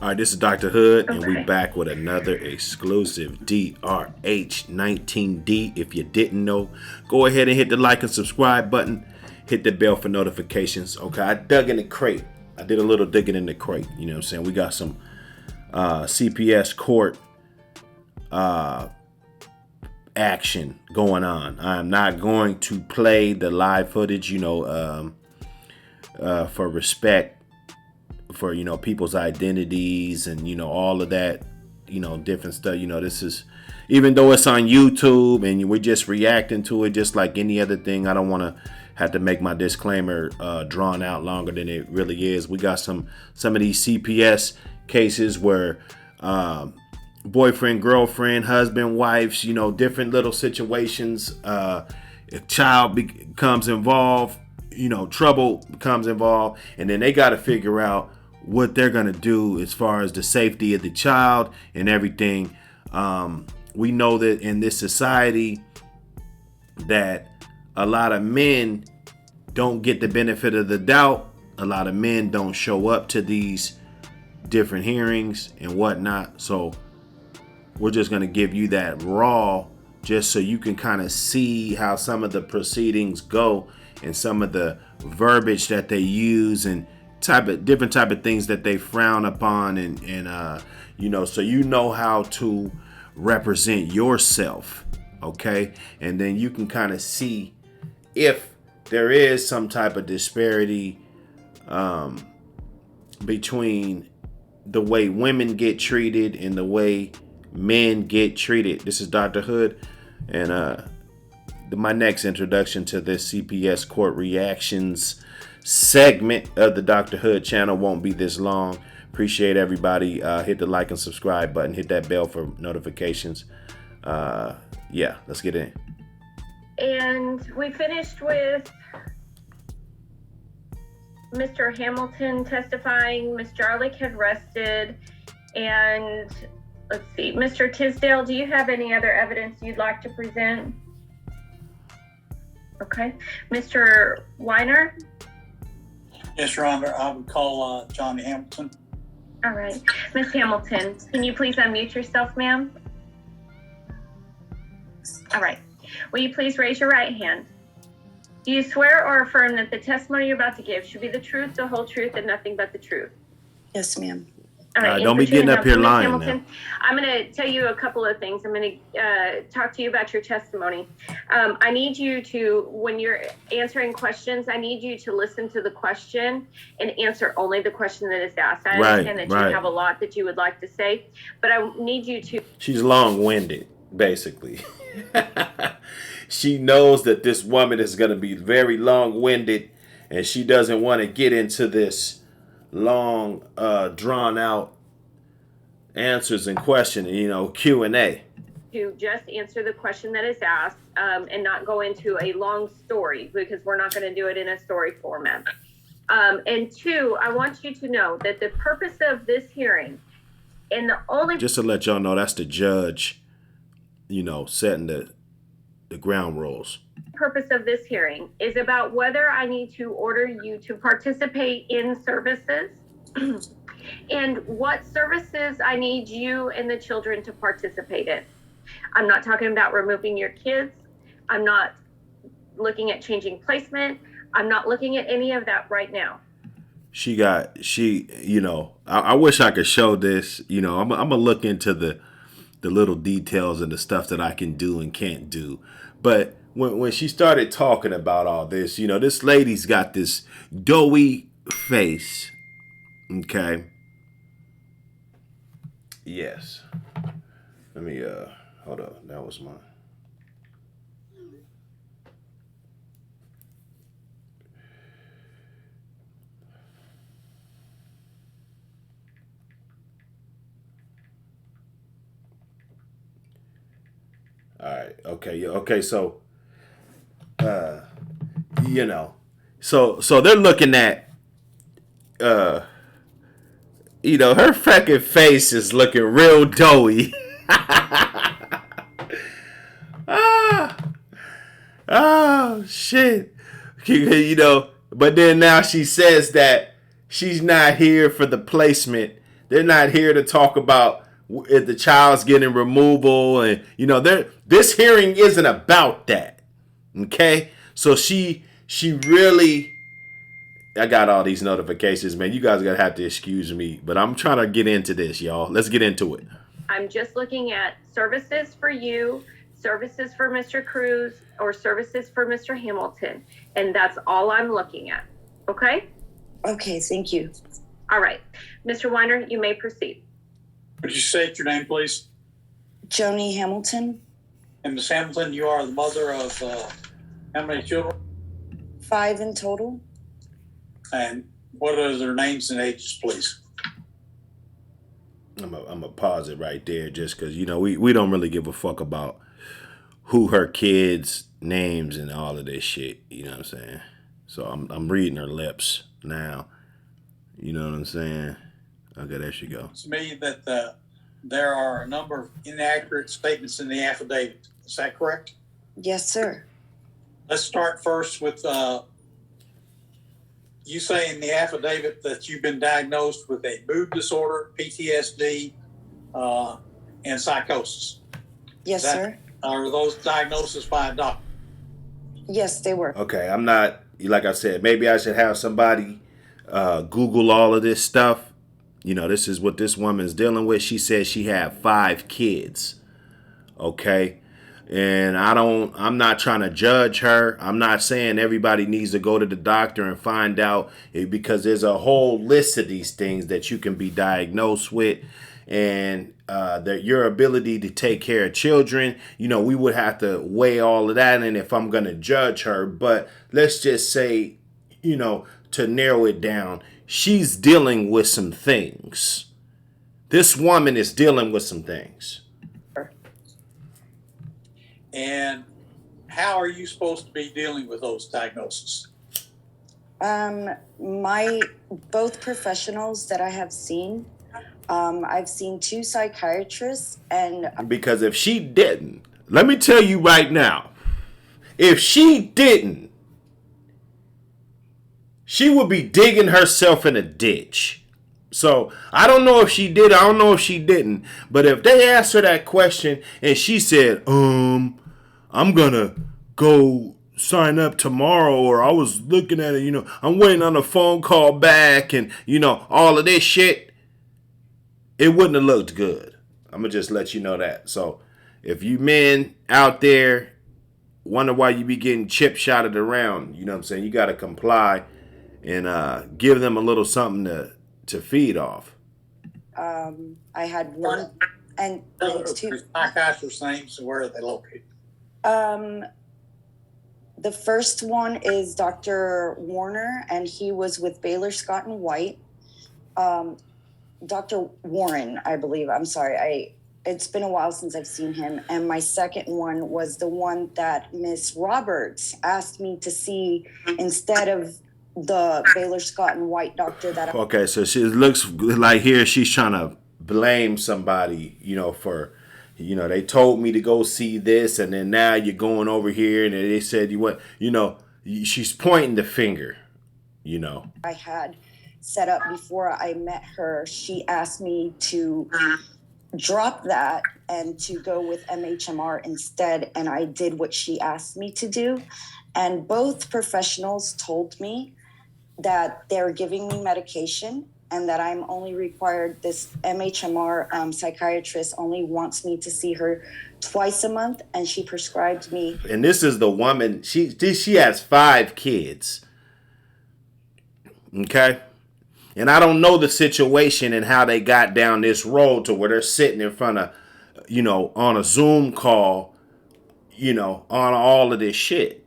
All right, this is Dr. Hood, and we Okay. back with another exclusive DRH19D. If you didn't know, go ahead and hit the like and subscribe button. Hit the bell for notifications. Okay, I dug in the crate. I did a little digging in the crate. You know what I'm saying? We got some CPS court action going on. I'm not going to play the live footage, for respect for people's identities and all of that, different stuff. This is, even though it's on YouTube and we're just reacting to it just like any other thing, I don't want to have to make my disclaimer drawn out longer than it really is. We got some of these CPS cases where boyfriend, girlfriend, husband, wives, different little situations, a child becomes involved, trouble becomes involved, and then they got to figure out what they're going to do as far as the safety of the child and everything. We know that in this society that a lot of men don't get the benefit of the doubt. A lot of men don't show up to these different hearings and whatnot. So we're just going to give you that raw just so you can kind of see how some of the proceedings go and some of the verbiage that they use and different type of things that they frown upon and so how to represent yourself, okay? And then you can kind of see if there is some type of disparity between the way women get treated and the way men get treated. This is Dr. Hood, and my next introduction to this CPS Court Reactions segment of the Dr. Hood channel won't be this long. Appreciate everybody. Hit the like and subscribe button. Hit that bell for notifications. Let's get in. And we finished with Mr. Hamilton testifying. Ms. Jarlick had rested. And let's see, Mr. Tisdale, do you have any other evidence you'd like to present? Okay. Mr. Weiner? Yes, Your Honor, I would call John Hamilton. All right. Ms. Hamilton, can you please unmute yourself, ma'am? All right. Will you please raise your right hand? Do you swear or affirm that the testimony you're about to give should be the truth, the whole truth, and nothing but the truth? Yes, ma'am. All right. Don't be getting up here lying now. I'm going to tell you a couple of things. I'm going to talk to you about your testimony. I need you to, when you're answering questions, I need you to listen to the question and answer only the question that is asked. I understand that you have a lot that you would like to say, but I need you to. She's long-winded, basically. She knows that this woman is going to be very long-winded, and she doesn't want to get into this long, drawn-out answers and question, Q&A. To just answer the question that is asked and not go into a long story, because we're not going to do it in a story format. And two, I want you to know that the purpose of this hearing and the only... Just to let y'all know, that's the judge, setting the ground rules. Purpose of this hearing is about whether I need to order you to participate in services and what services I need you and the children to participate in. I'm not talking about removing your kids. I'm not looking at changing placement. I'm not looking at any of that right now. I wish I could show this. I'm gonna look into the little details and the stuff that I can do and can't do. But when she started talking about all this, this lady's got this doughy face. Okay. Yes. Let me, hold up. That was mine. All right. Okay. Okay. So, so they're looking at, her fucking face is looking real doughy. Oh shit. But then now she says that she's not here for the placement, They're not here to talk about if the child's getting removal, and this hearing isn't about that. Okay, so she really. I got all these notifications, man. You guys are gonna have to excuse me, but I'm trying to get into this, y'all. Let's get into it. I'm just looking at services for you, services for Mr. Cruz, or services for Mr. Hamilton. And that's all I'm looking at. Okay? Okay, thank you. All right. Mr. Weiner, you may proceed. Would you state your name, please? Joni Hamilton. And Ms. Hamilton, you are the mother of how many children? 5 in total. And what are their names and ages, please? I'm gonna pause it right there, just because we don't really give a fuck about who her kids' names and all of this shit. You know what I'm saying? So I'm reading her lips now. You know what I'm saying? Okay, there she goes. It's to me that there are a number of inaccurate statements in the affidavit. Is that correct? Yes, sir. Let's start first with you say in the affidavit that you've been diagnosed with a mood disorder, PTSD, and psychosis. Yes, sir. Are those diagnoses by a doctor? Yes, they were. Okay, I'm not, like I said, maybe I should have somebody Google all of this stuff. This is what this woman's dealing with. She says she had 5 kids. Okay. And I'm not trying to judge her. I'm not saying everybody needs to go to the doctor and find out, because there's a whole list of these things that you can be diagnosed with, and that your ability to take care of children, we would have to weigh all of that. And if I'm going to judge her, but let's just say, to narrow it down, she's dealing with some things. This woman is dealing with some things. And how are you supposed to be dealing with those diagnoses? Both professionals that I have seen, I've seen 2 psychiatrists, and because if she didn't, let me tell you right now, if she didn't, she would be digging herself in a ditch. So I don't know if she did. I don't know if she didn't. But if they asked her that question and she said, I'm gonna go sign up tomorrow, or I was looking at it, I'm waiting on a phone call back, and all of this shit, it wouldn't have looked good. I'm gonna just let you know that. So if you men out there wonder why you be getting chip shotted around, you know what I'm saying, you gotta comply and give them a little something to feed off. I had one, and it's 2. Psychiatrist names, and where are they located? The first one is Dr. Warner, and he was with Baylor Scott and White. Dr. Warren, I believe. I'm sorry. It's been a while since I've seen him. And my second one was the one that Miss Roberts asked me to see instead of the Baylor Scott and White doctor that Okay, so she looks like here she's trying to blame somebody, for, they told me to go see this, and then now you're going over here, and they said you what, she's pointing the finger, I had set up before I met her. She asked me to drop that and to go with MHMR instead, and I did what she asked me to do. And both professionals told me that they're giving me medication and that I'm only required, this MHMR psychiatrist only wants me to see her twice a month, and she prescribed me. And this is the woman, she has 5 kids. Okay? And I don't know the situation and how they got down this road to where they're sitting in front of, on a Zoom call, on all of this shit.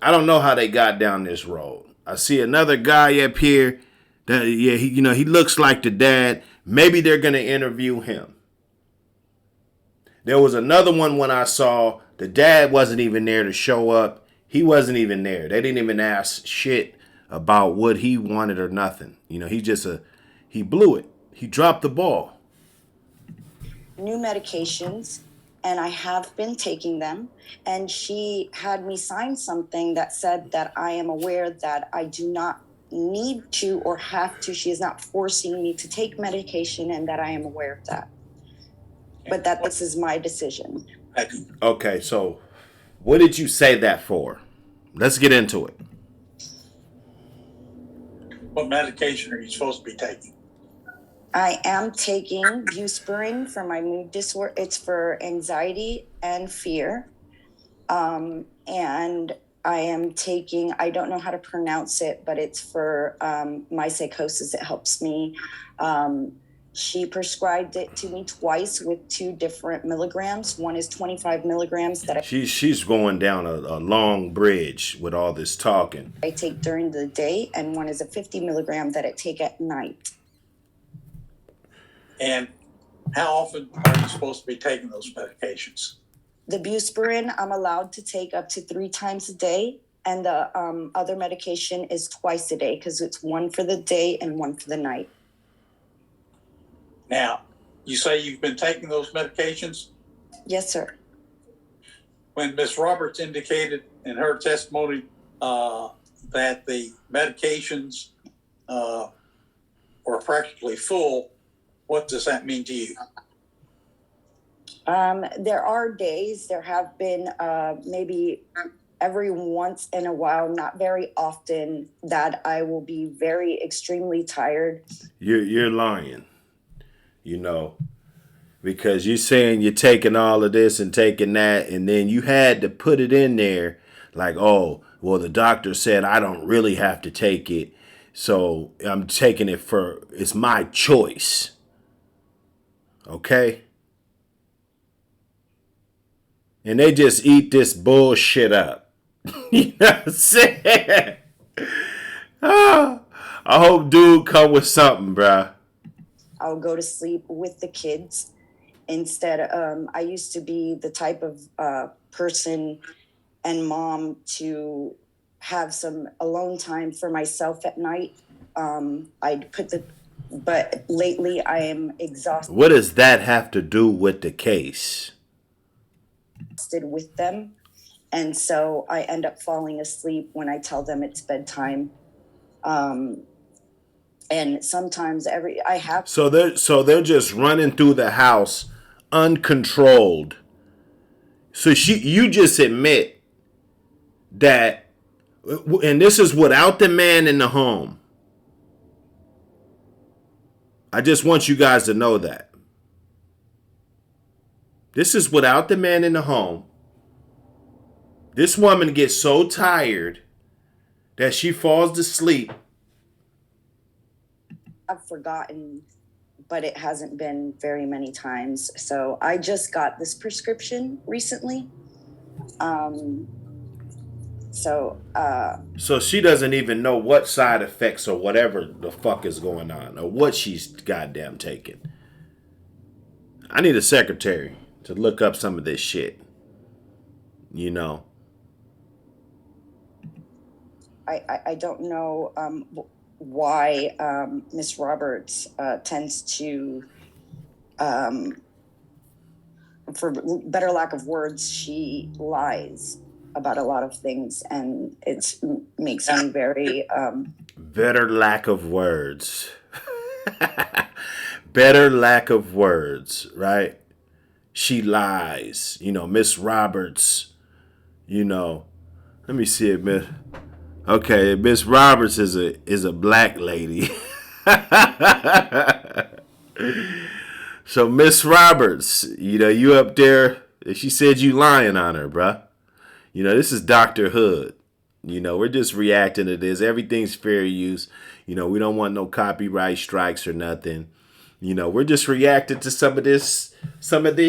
I don't know how they got down this road. I see another guy up here that, he looks like the dad. Maybe they're going to interview him. There was another one when I saw the dad wasn't even there to show up. He wasn't even there. They didn't even ask shit about what he wanted or nothing. He blew it. He dropped the ball. New medications, and I have been taking them. And she had me sign something that said that I am aware that I do not need to or have to. She is not forcing me to take medication, and that I am aware of that. But that this is my decision. Okay, so what did you say that for? Let's get into it. What medication are you supposed to be taking? I am taking Buspirone for my mood disorder. It's for anxiety and fear. And I am taking, I don't know how to pronounce it, but it's for my psychosis. It helps me. She prescribed it to me twice with 2 different milligrams. One is 25 milligrams that She's going down a long bridge with all this talking. I take during the day, and one is a 50 milligram that I take at night. And how often are you supposed to be taking those medications? The Buspirone I'm allowed to take up to 3 times a day, and the other medication is twice a day because it's one for the day and one for the night. Now, you say you've been taking those medications? Yes, sir. When Ms. Roberts indicated in her testimony that the medications were practically full, what does that mean to you? There are days, there have been maybe every once in a while, not very often, that I will be very extremely tired. You're lying, because you're saying you're taking all of this and taking that, and then you had to put it in there like, oh, well, the doctor said I don't really have to take it, so I'm taking it it's my choice. Okay? And they just eat this bullshit up. You know what I'm saying? I hope dude come with something, bruh. I'll go to sleep with the kids. Instead, I used to be the type of person and mom to have some alone time for myself at night. But lately I am exhausted. What does that have to do with the case? With them, and so I end up falling asleep when I tell them it's bedtime. And sometimes so they're just running through the house uncontrolled. So you just admit that, and this is without the man in the home. I just want you guys to know that. This is without the man in the home. This woman gets so tired that she falls to sleep. I've forgotten, but it hasn't been very many times. So I just got this prescription recently. So she doesn't even know what side effects or whatever the fuck is going on or what she's goddamn taking. I need a secretary to look up some of this shit. I don't know why Miss Roberts tends to, for better lack of words, she lies about a lot of things, and it makes me very... Better lack of words. Better lack of words, right? She lies. Miss Roberts, let me see it, Miss. Okay, Miss Roberts is a black lady. So Miss Roberts, you up there, she said you lying on her, bruh. This is Dr. Hood. We're just reacting to this. Everything's fair use. We don't want no copyright strikes or nothing. We're just reacting to some of this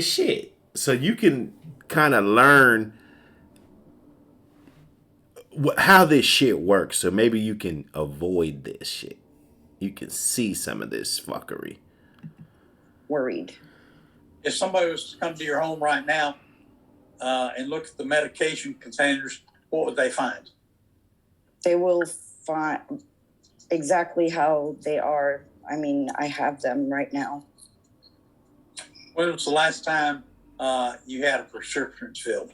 shit. So you can kind of learn how this shit works. So maybe you can avoid this shit. You can see some of this fuckery. Worried. If somebody was to come to your home right now and look at the medication containers, what would they find? They will find exactly how they are. I mean, I have them right now. When was the last time you had a prescription filled?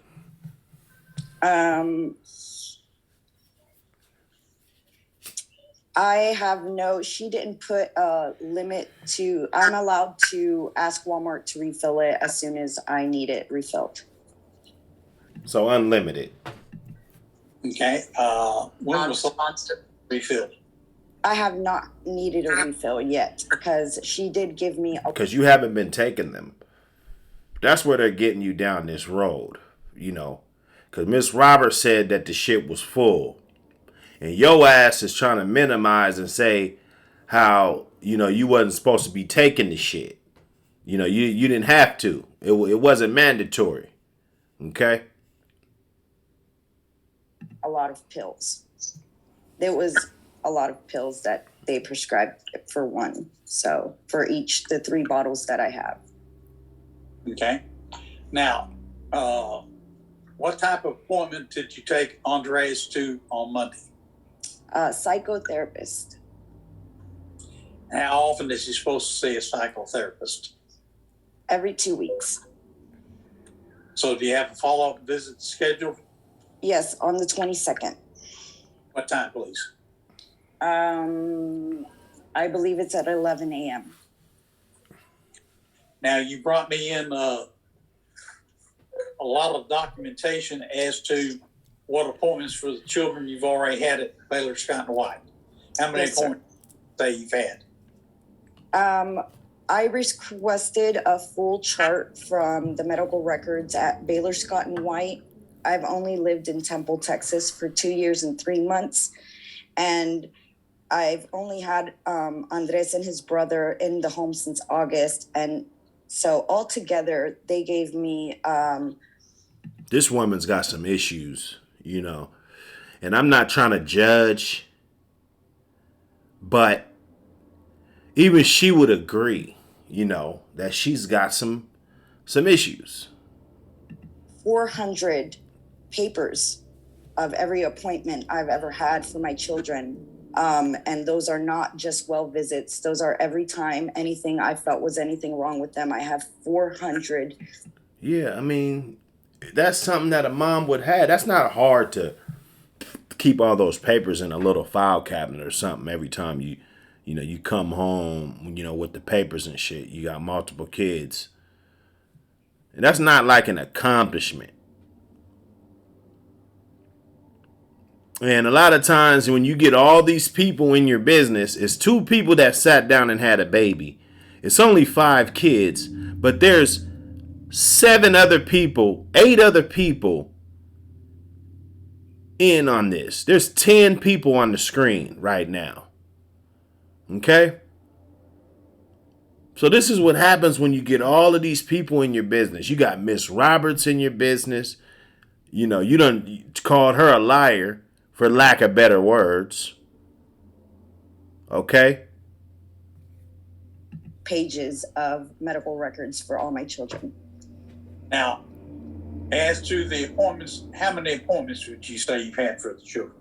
She didn't put a limit to, I'm allowed to ask Walmart to refill it as soon as I need it refilled. So unlimited. Okay. When was the last refilled? I have not needed a refill yet because she did give me because you haven't been taking them. That's where they're getting you down this road, because Miss Roberts said that the shit was full. And your ass is trying to minimize and say how, you wasn't supposed to be taking the shit. You didn't have to. It wasn't mandatory. Okay? a lot of pills. There was a lot of pills that they prescribed for one. So for each, the 3 bottles that I have. Okay. Now, what type of appointment did you take Andres to on Monday? Psychotherapist. How often is he supposed to see a psychotherapist? Every 2 weeks. So do you have a follow-up visit scheduled? Yes, on the 22nd. What time, please? I believe it's at 11 a.m. Now, you brought me in a lot of documentation as to what appointments for the children you've already had at Baylor Scott and White. How many appointments say you've had? I requested a full chart from the medical records at Baylor Scott and White. I've only lived in Temple, Texas for 2 years and 3 months. And I've only had Andres and his brother in the home since August. And so altogether, they gave me... This woman's got some issues, And I'm not trying to judge, but even she would agree, that she's got some issues. 400 papers of every appointment I've ever had for my children. And those are not just well visits. Those are every time anything I felt was anything wrong with them. I have 400. Yeah, I mean, that's something that a mom would have. That's not hard to keep all those papers in a little file cabinet or something every time you come home, with the papers and shit. You got multiple kids. And that's not like an accomplishment. And a lot of times when you get all these people in your business, it's 2 people that sat down and had a baby. It's only 5 kids, but there's 7 other people, 8 other people in on this. There's 10 people on the screen right now. Okay? So this is what happens when you get all of these people in your business. You got Miss Roberts in your business. You done called her a liar, for lack of better words. Okay? Pages of medical records for all my children. Now, as to the appointments, how many appointments would you say you've had for the children?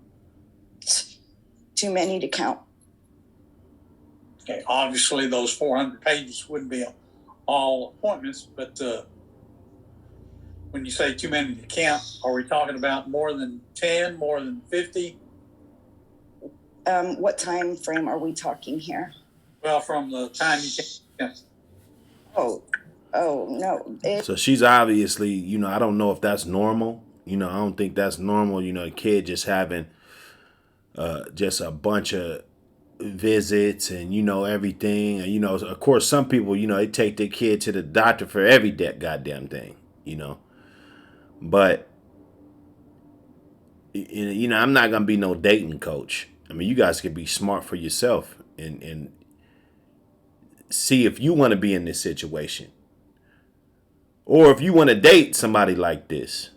Too many to count. Okay, obviously those 400 pages wouldn't be all appointments, but when you say too many to count, are we talking about more than 10, more than 50? What time frame are we talking here? Well, from the time you came. Oh, no. So she's obviously, I don't know if that's normal. I don't think that's normal. A kid just having just a bunch of visits and, everything. And, of course, some people, they take their kid to the doctor for every goddamn thing, But, I'm not going to be no dating coach. I mean, you guys can be smart for yourself and see if you want to be in this situation. Or if you want to date somebody like this.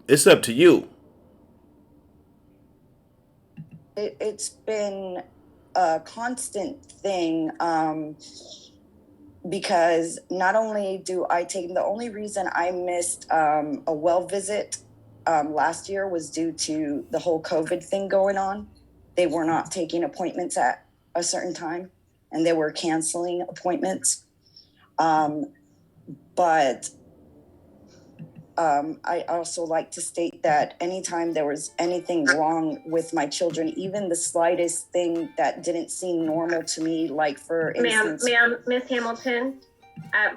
It's up to you. It's been a constant thing because not only do I take, the only reason I missed a well visit last year was due to the whole COVID thing going on. They were not taking appointments at a certain time and they were canceling appointments. But I also like to state that anytime there was anything wrong with my children, even the slightest thing that didn't seem normal to me, like for instance, Miss Hamilton,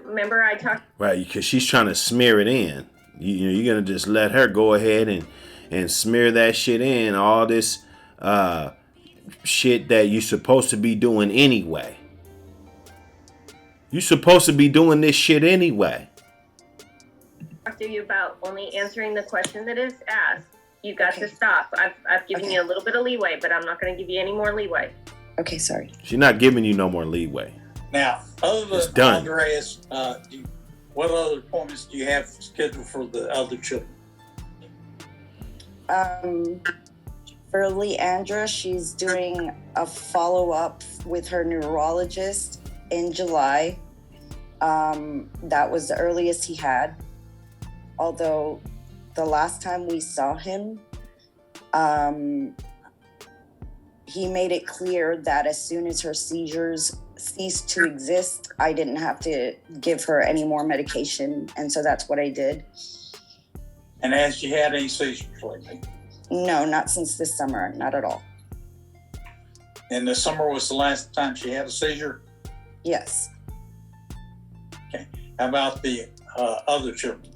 remember I talked. Right, because she's trying to smear it in. You're gonna just let her go ahead and smear that shit in. All this shit that you're supposed to be doing anyway. You're supposed to be doing this shit anyway. To you about only answering the question that is asked. You got to stop. I've given you a little bit of leeway, but I'm not going to give you any more leeway. Okay, sorry. She's not giving you no more leeway. Now, other than Andreas, what other appointments do you have scheduled for the other children? For Leandra, she's doing a follow-up with her neurologist in July. That was the earliest he had. Although the last time we saw him, he made it clear that as soon as her seizures ceased to exist, I didn't have to give her any more medication. And so that's what I did. And has she had any seizures lately? No, not since this summer, not at all. And the summer was the last time she had a seizure? Yes. Okay. How about the other children?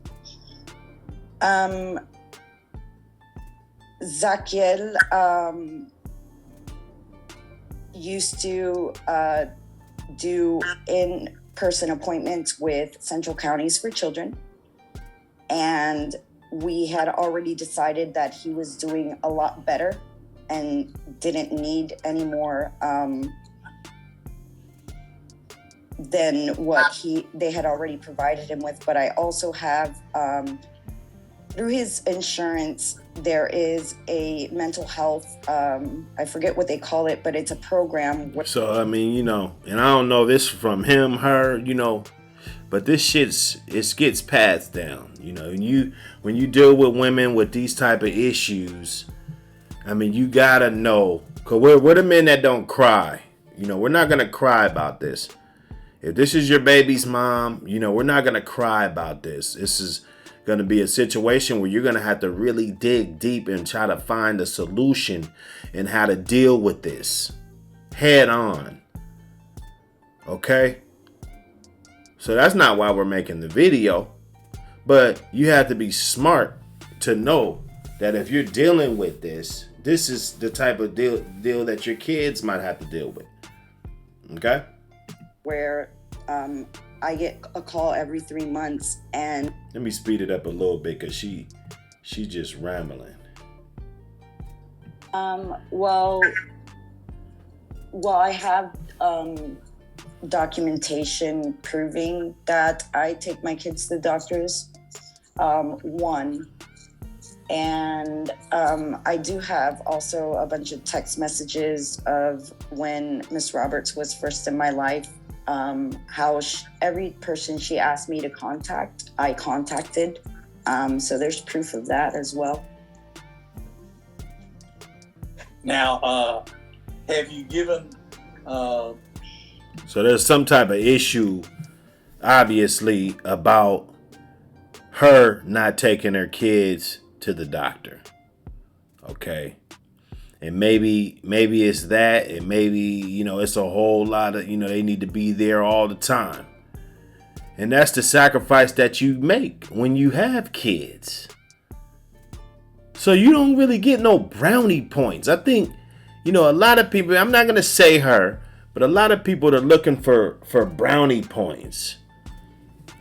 Zakiel used to do in-person appointments with Central Counties for Children. And we had already decided that he was doing a lot better and didn't need any more than what they had already provided him with. But I also have, through his insurance, there is a mental health, I forget what they call it, but it's a program. So, I mean, and I don't know this from him, her, but this it gets passed down. When you deal with women with these type of issues, I mean, you gotta know, because we're the men that don't cry. We're not gonna cry about this. If this is your baby's mom, we're not gonna cry about this. This is going to be a situation where you're going to have to really dig deep and try to find a solution and how to deal with this head on. Okay? So that's not why we're making the video, but you have to be smart to know that if you're dealing with this is the type of deal that your kids might have to deal with. Okay? Where I get a call every 3 months, and let me speed it up a little bit because she just rambling. Well, I have documentation proving that I take my kids to the doctors. One, and I do have also a bunch of text messages of when Miss Roberts was first in my life. How every person she asked me to contact, I contacted. So there's proof of that as well. Now, have you given... So there's some type of issue, obviously, about her not taking her kids to the doctor. Okay? And maybe it's that, and maybe, it's a whole lot of, they need to be there all the time. And that's the sacrifice that you make when you have kids. So you don't really get no brownie points. I think, a lot of people, I'm not going to say her, but a lot of people are looking for brownie points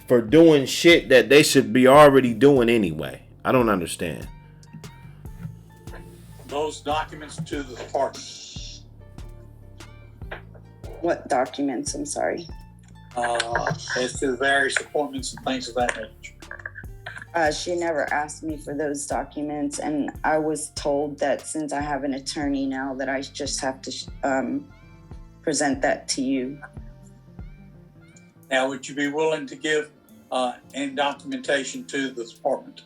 for doing shit that they should be already doing anyway. I don't understand. Those documents to the department. What documents? I'm sorry. As to the various appointments and things of that nature. She never asked me for those documents, and I was told that since I have an attorney now, that I just have to present that to you. Now, would you be willing to give any documentation to the department?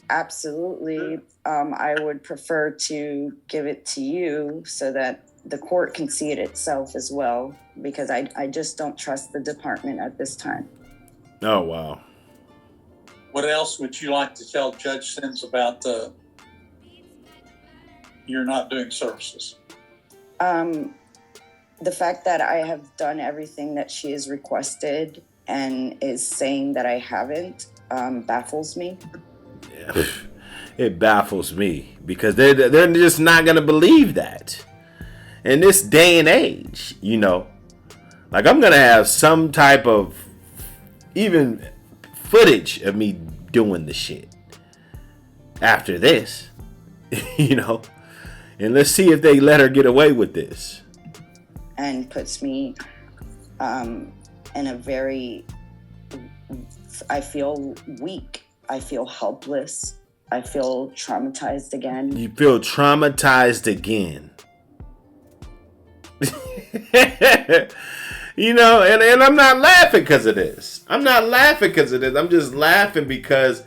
Absolutely. I would prefer to give it to you so that the court can see it itself as well, because I just don't trust the department at this time. Oh, wow. What else would you like to tell Judge Sims about you're not doing services? The fact that I have done everything that she has requested and is saying that I haven't baffles me. Yeah. It baffles me because they're just not going to believe that. In this day and age, you know, like I'm going to have some type of even footage of me doing the shit after this, you know, and let's see if they let her get away with this. And puts me in a very, I feel weak. I feel helpless. I feel traumatized again. You feel traumatized again. You know, and I'm not laughing because of this. I'm not laughing because of this. I'm just laughing because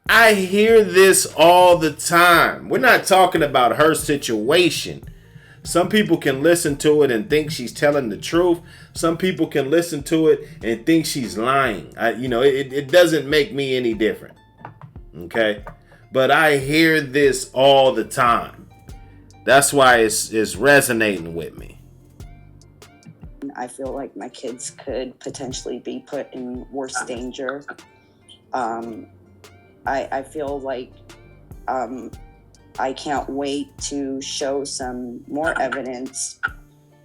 I hear this all the time. We're not talking about her situation. Some people can listen to it and think she's telling the truth. Some people can listen to it and think she's lying. It doesn't make me any different. Okay? But I hear this all the time. That's why it's resonating with me. I feel like my kids could potentially be put in worse danger. I feel like I can't wait to show some more evidence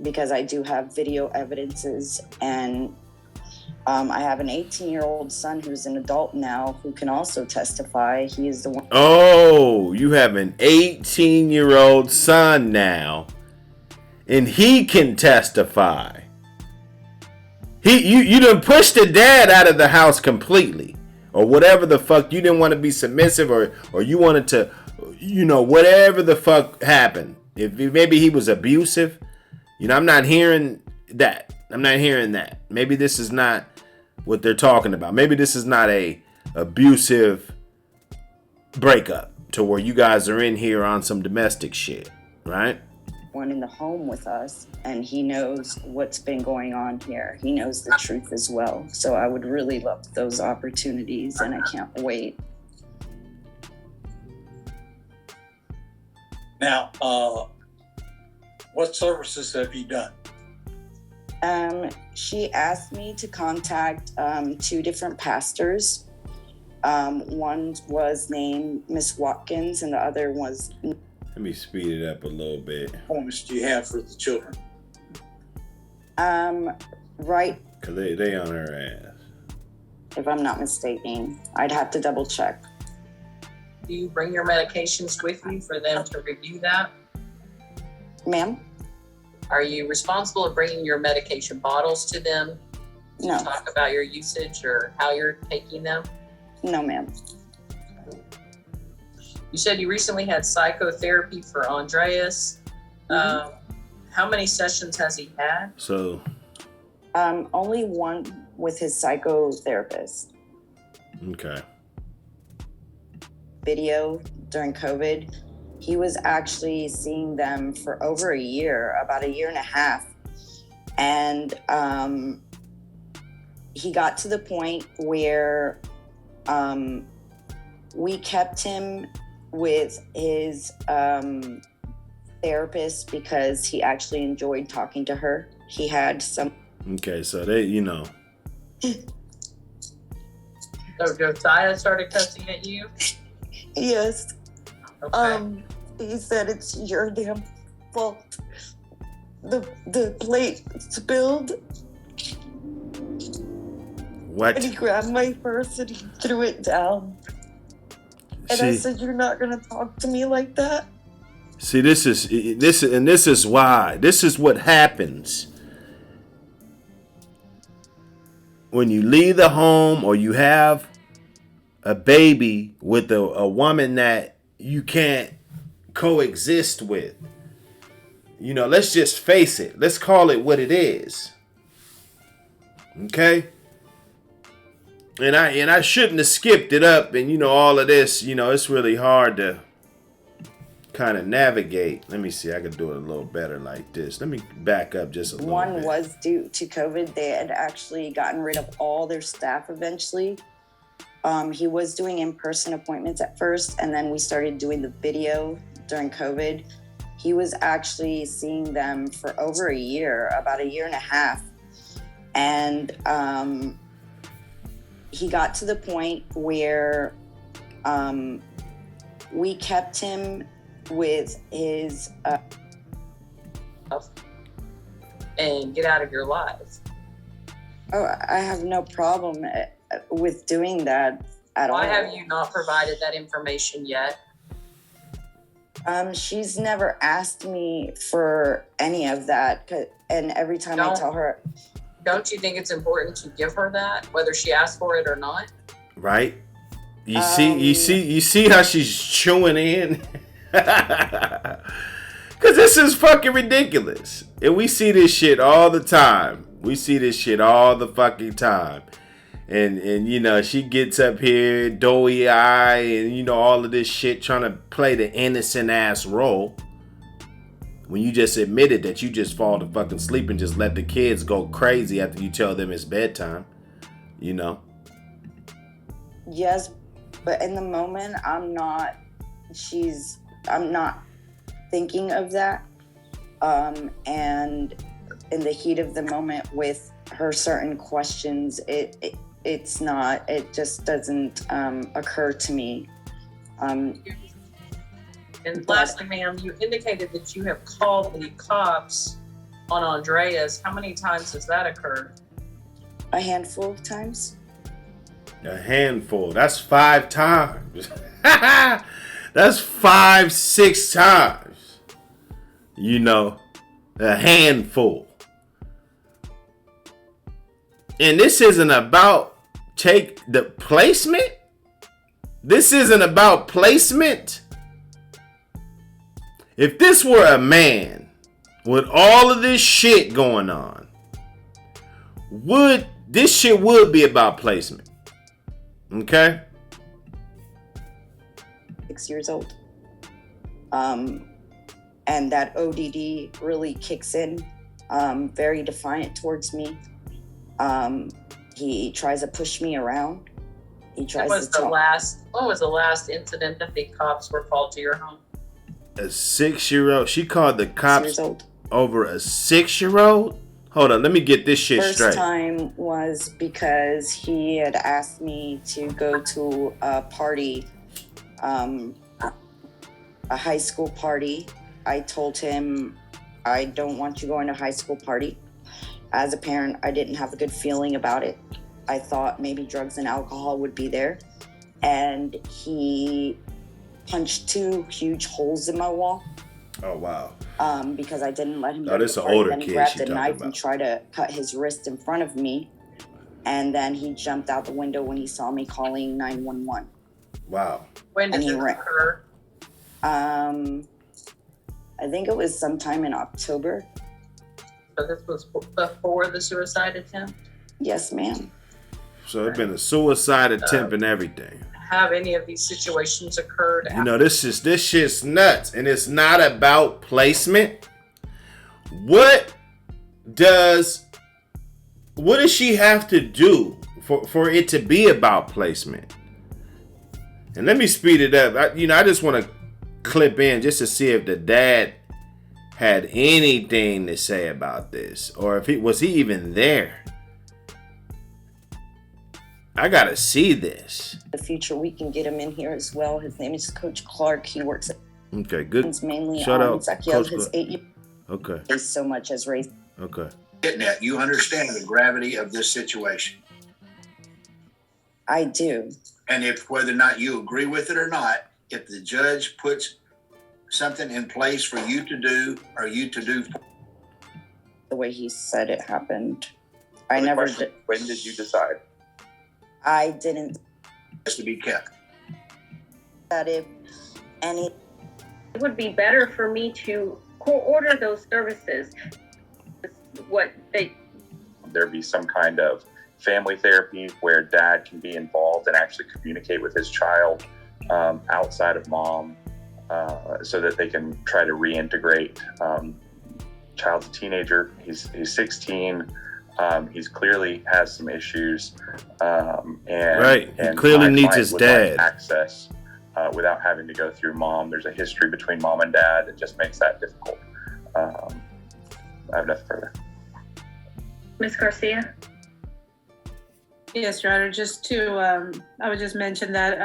because I do have video evidences, and I have an 18-year-old son who's an adult now who can also testify. He is the one. Oh, you have an 18-year-old son now, and he can testify. You done pushed the dad out of the house completely, or whatever the fuck. You didn't want to be submissive, or you wanted to, whatever the fuck happened. If maybe he was abusive, I'm not hearing that. Maybe this is not what they're talking about. Maybe this is not a abusive breakup to where you guys are in here on some domestic shit, right? One in the home with us, and he knows what's been going on here. He knows the truth as well. So I would really love those opportunities, and I can't wait. Now, what services have you done? She asked me to contact 2 different pastors. One was named Miss Watkins, and the other was... Let me speed it up a little bit. Appointments do you have for the children? Right. Because they on her ass. If I'm not mistaken. I'd have to double check. Do you bring your medications with you for them to review that? Ma'am? Are you responsible for bringing your medication bottles to them to No. talk about your usage or how you're taking them? No, ma'am. You said you recently had psychotherapy for Andreas. Mm-hmm. How many sessions has he had? So, only one with his psychotherapist. okay. Video during COVID. He was actually seeing them for over a year, about a year and a half. And he got to the point where we kept him with his therapist because he actually enjoyed talking to her. He had some... Okay, so they, So Josiah started cussing at you? Yes. Okay. He said it's your damn fault. The plate spilled. What? And he grabbed my purse and he threw it down. And I said, "You're not gonna talk to me like that." See, this is why. This is what happens when you leave the home or you have a baby with a woman that you can't coexist with. Let's just face it. Let's call it what it is. Okay? And I shouldn't have skipped it up and all of this, it's really hard to kind of navigate. Let me see, I could do it a little better like this. Let me back up just a little bit. One was due to COVID. They had actually gotten rid of all their staff eventually. He was doing in-person appointments at first, and then we started doing the video during COVID. He was actually seeing them for over a year, about a year and a half. And he got to the point where we kept him with his... and get out of your life. Oh, I have no problem with doing that at all. Why have you not provided that information yet? She's never asked me for any of that, and every time I tell her... Don't you think it's important to give her that, whether she asks for it or not? Right? You see how she's chewing in? Because this is fucking ridiculous. And we see this shit all the time. We see this shit all the fucking time. And you know, she gets up here, doughy eye, and you know, all of this shit, trying to play the innocent ass role. When you just admitted that you just fall to fucking sleep and just let the kids go crazy after you tell them it's bedtime. You know? Yes, but in the moment, I'm not thinking of that. And in the heat of the moment with her certain questions, it just doesn't occur to me. And lastly, ma'am, you indicated that you have called the cops on Andreas. How many times has that occurred? A handful of times. A handful. That's 5 times. That's 5, 6 times. You know, a handful. And this isn't about take the placement. This isn't about placement. If this were a man with all of this shit going on, this shit would be about placement. Okay? 6 years old. And that ODD really kicks in, very defiant towards me. He tries to push me around. He tries When was the last incident that the cops were called to your home? A 6-year-old. She called the cops 6 years old. over a 6-year-old? Hold on, let me get this shit straight. First time was because he had asked me to go to a party, a high school party. I told him, I don't want you going to a high school party. As a parent, I didn't have a good feeling about it. I thought maybe drugs and alcohol would be there. And he punched 2 huge holes in my wall. Oh, wow. Because I didn't let him Oh, this the an party. older Then he kid grabbed she a talking knife about. and tried to cut his wrist in front of me. And then he jumped out the window when he saw me calling 911. Wow. When did And he this ran. occur? I think it was sometime in October. So this was before the suicide attempt? Yes, ma'am. So it's been a suicide attempt and everything. Have any of these situations occurred? You know, this shit's nuts. And it's not about placement. What does she have to do for it to be about placement? And let me speed it up. I just want to clip in just to see if the dad had anything to say about this, or if was he even there. I gotta see this. The future, we can get him in here as well. His name is Coach Clark. He works at Okay, good. mainly Shout on out, Ezekiel. Coach His Clark. 8 years Okay. so much as raised. Okay. Getting at, you understand the gravity of this situation. I do. And if whether or not you agree with it or not, if the judge puts something in place for you to do or you to do, The way he said it happened. When did you decide? I didn't has to be kept. that if any It would be better for me to order those services. There be some kind of family therapy where dad can be involved and actually communicate with his child outside of mom, so that they can try to reintegrate. Child's a teenager. He's 16. He's clearly has some issues, and Right. He and clearly my needs client his would like dad. access without having to go through mom. There's a history between mom and dad that just makes that difficult. I have nothing further. Ms. Garcia? Yes, Your Honor, just to, I would just mention that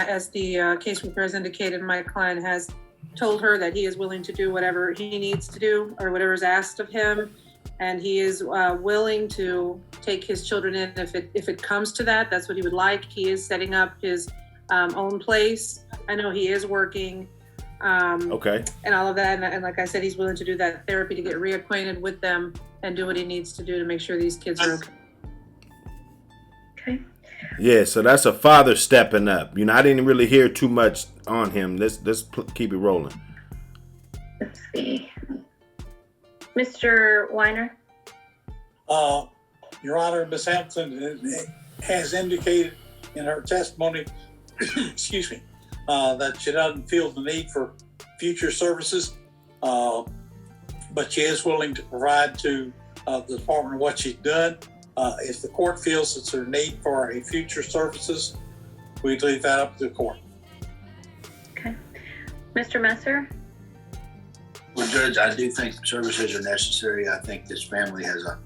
as the case reporter indicated, my client has told her that he is willing to do whatever he needs to do or whatever is asked of him. And he is willing to take his children in if it comes to that. That's what he would like. He is setting up his own place. I know he is working. Okay. And all of that. And like I said, he's willing to do that therapy to get reacquainted with them and do what he needs to do to make sure these kids are okay. Okay. Yeah, so that's a father stepping up. I didn't really hear too much on him. Let's keep it rolling. Let's see. Mr. Weiner? Your Honor, Ms. Hampton has indicated in her testimony, excuse me, that she doesn't feel the need for future services, but she is willing to provide to the department what she's done. If the court feels it's her need for a future services, we leave that up to the court. Okay. Mr. Messer? Well, Judge, I do think services are necessary. I think this family has a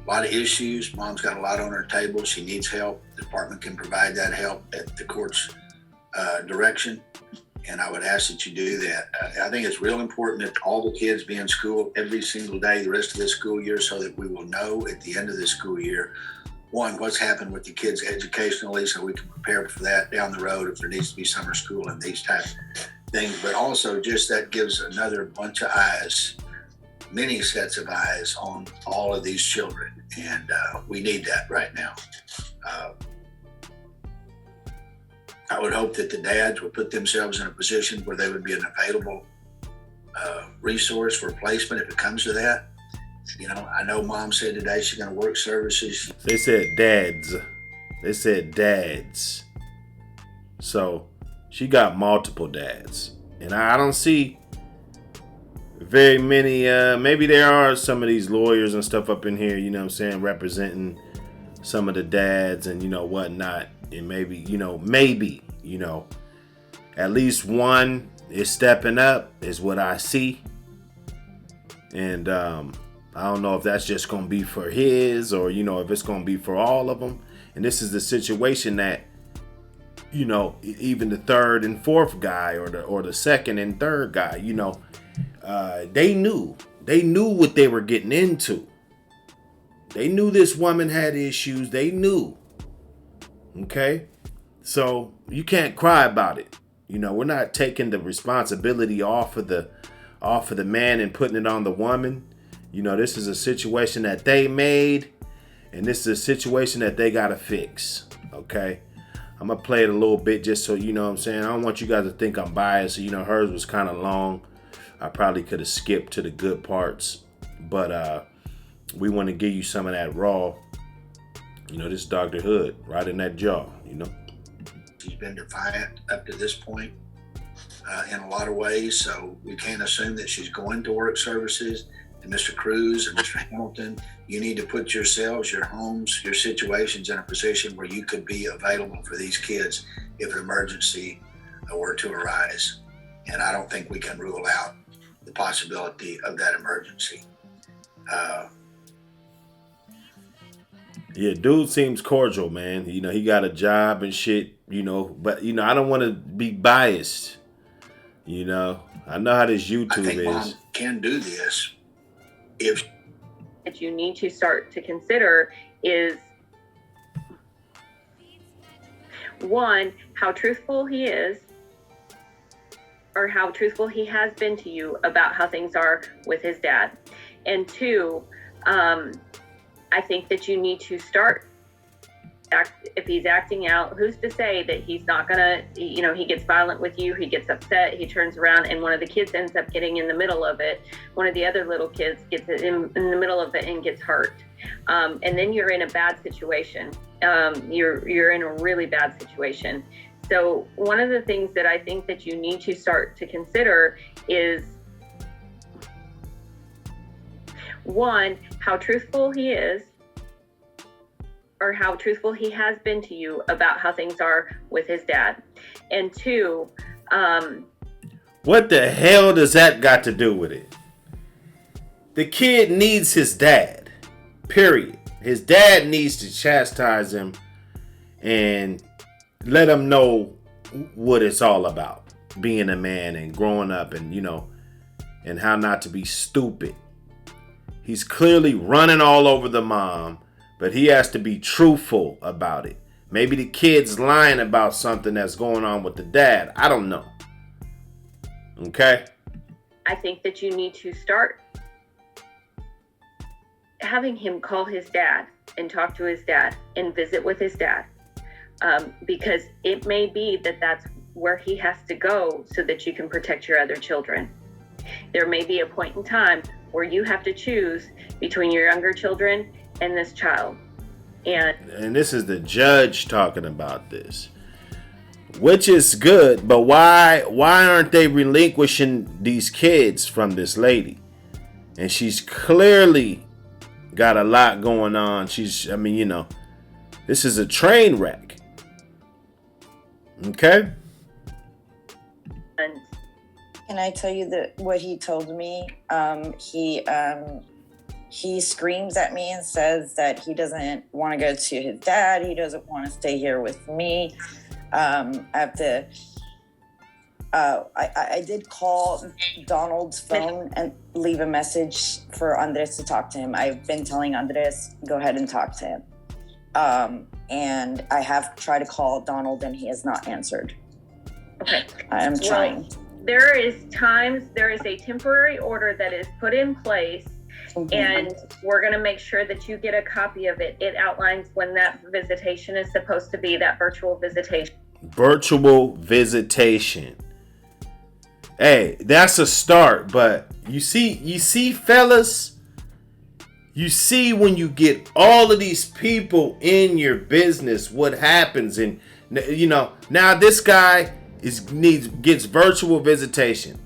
lot of issues. Mom's got a lot on her table. She needs help. The department can provide that help at the court's direction. And I would ask that you do that. I think it's real important that all the kids be in school every single day the rest of this school year so that we will know at the end of the school year, one, what's happened with the kids educationally so we can prepare for that down the road if there needs to be summer school and these types of things. But also just that gives another bunch of eyes, many sets of eyes on all of these children. And we need that right now. I would hope that the dads would put themselves in a position where they would be an available resource for placement if it comes to that. I know Mom said today she's going to work services. They said dads. They said dads. So she got multiple dads. And I don't see very many, maybe there are some of these lawyers and stuff up in here, representing some of the dads and, whatnot. And maybe, at least one is stepping up is what I see. And I don't know if that's just going to be for his or, if it's going to be for all of them. And this is the situation that, even the third and fourth guy or the second and third guy, they knew what they were getting into. They knew this woman had issues. They knew. Okay, so you can't cry about it. We're not taking the responsibility off of the man and putting it on the woman. This is a situation that they made, and this is a situation that they gotta fix. Okay, I'm gonna play it a little bit just so you know what I'm saying. I don't want you guys to think I'm biased. Hers was kind of long. I probably could have skipped to the good parts, but we want to give you some of that raw. This is Dr. Hood right in that jaw, She's been defiant up to this point in a lot of ways, so we can't assume that she's going to work services. And Mr. Cruz and Mr. Hamilton, you need to put yourselves, your homes, your situations in a position where you could be available for these kids if an emergency were to arise. And I don't think we can rule out the possibility of that emergency. Yeah, dude seems cordial, man. He got a job and shit, but, I don't want to be biased. I know how this YouTube I think is. Mom can do this if that you need to start to consider is, one, how truthful he is or how truthful he has been to you about how things are with his dad. And two, I think that you need to start if he's acting out, who's to say that he's not gonna, he gets violent with you, he gets upset, he turns around and one of the kids ends up getting in the middle of it. One of the other little kids gets in the middle of it and gets hurt. And then you're in a bad situation. You're in a really bad situation. So one of the things that I think that you need to start to consider is, one, how truthful he is or how truthful he has been to you about how things are with his dad. And 2, what the hell does that got to do with it? The kid needs his dad, period. His dad needs to chastise him and let him know what it's all about, being a man and growing up, and and how not to be stupid. He's clearly running all over the mom, but he has to be truthful about it. Maybe the kid's lying about something that's going on with the dad. I don't know. Okay? I think that you need to start having him call his dad and talk to his dad and visit with his dad. Because it may be that that's where he has to go so that you can protect your other children. There may be a point in time where you have to choose between your younger children and this child. And this is the judge talking about this, which is good, but why aren't they relinquishing these kids from this lady? And she's clearly got a lot going on. This is a train wreck. Okay? Can I tell you what he told me? He screams at me and says that he doesn't want to go to his dad. He doesn't want to stay here with me. I did call Donald's phone and leave a message for Andres to talk to him. I've been telling Andres, go ahead and talk to him. And I have tried to call Donald and he has not answered. Okay. I am trying. Well, there is a temporary order that is put in place, and we're going to make sure that you get a copy of it. It outlines when that visitation is supposed to be, that virtual visitation. Virtual visitation. Hey, that's a start, but you see, fellas, you see when you get all of these people in your business, what happens. And now this guy gets virtual visitation,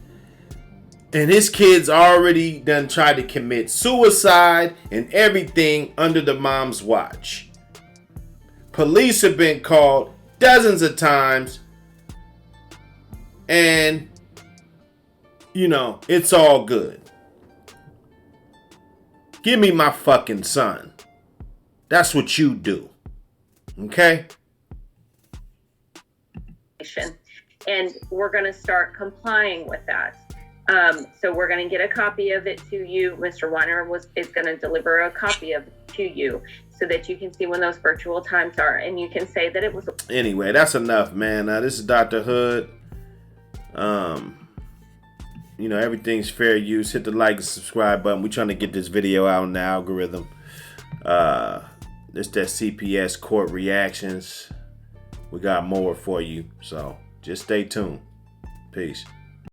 and his kids already done tried to commit suicide and everything under the mom's watch. Police have been called dozens of times, and it's all good. Give me my fucking son. That's what you do. Okay? And we're going to start complying with that. So we're going to get a copy of it to you. Mr. Weiner is going to deliver a copy of it to you so that you can see when those virtual times are, and you can say that it was. Anyway, that's enough, man. This is Dr. Hood. Everything's fair use. Hit the like and subscribe button. We're trying to get this video out in the algorithm. This that CPS Court Reactions. We got more for you, so just stay tuned. Peace.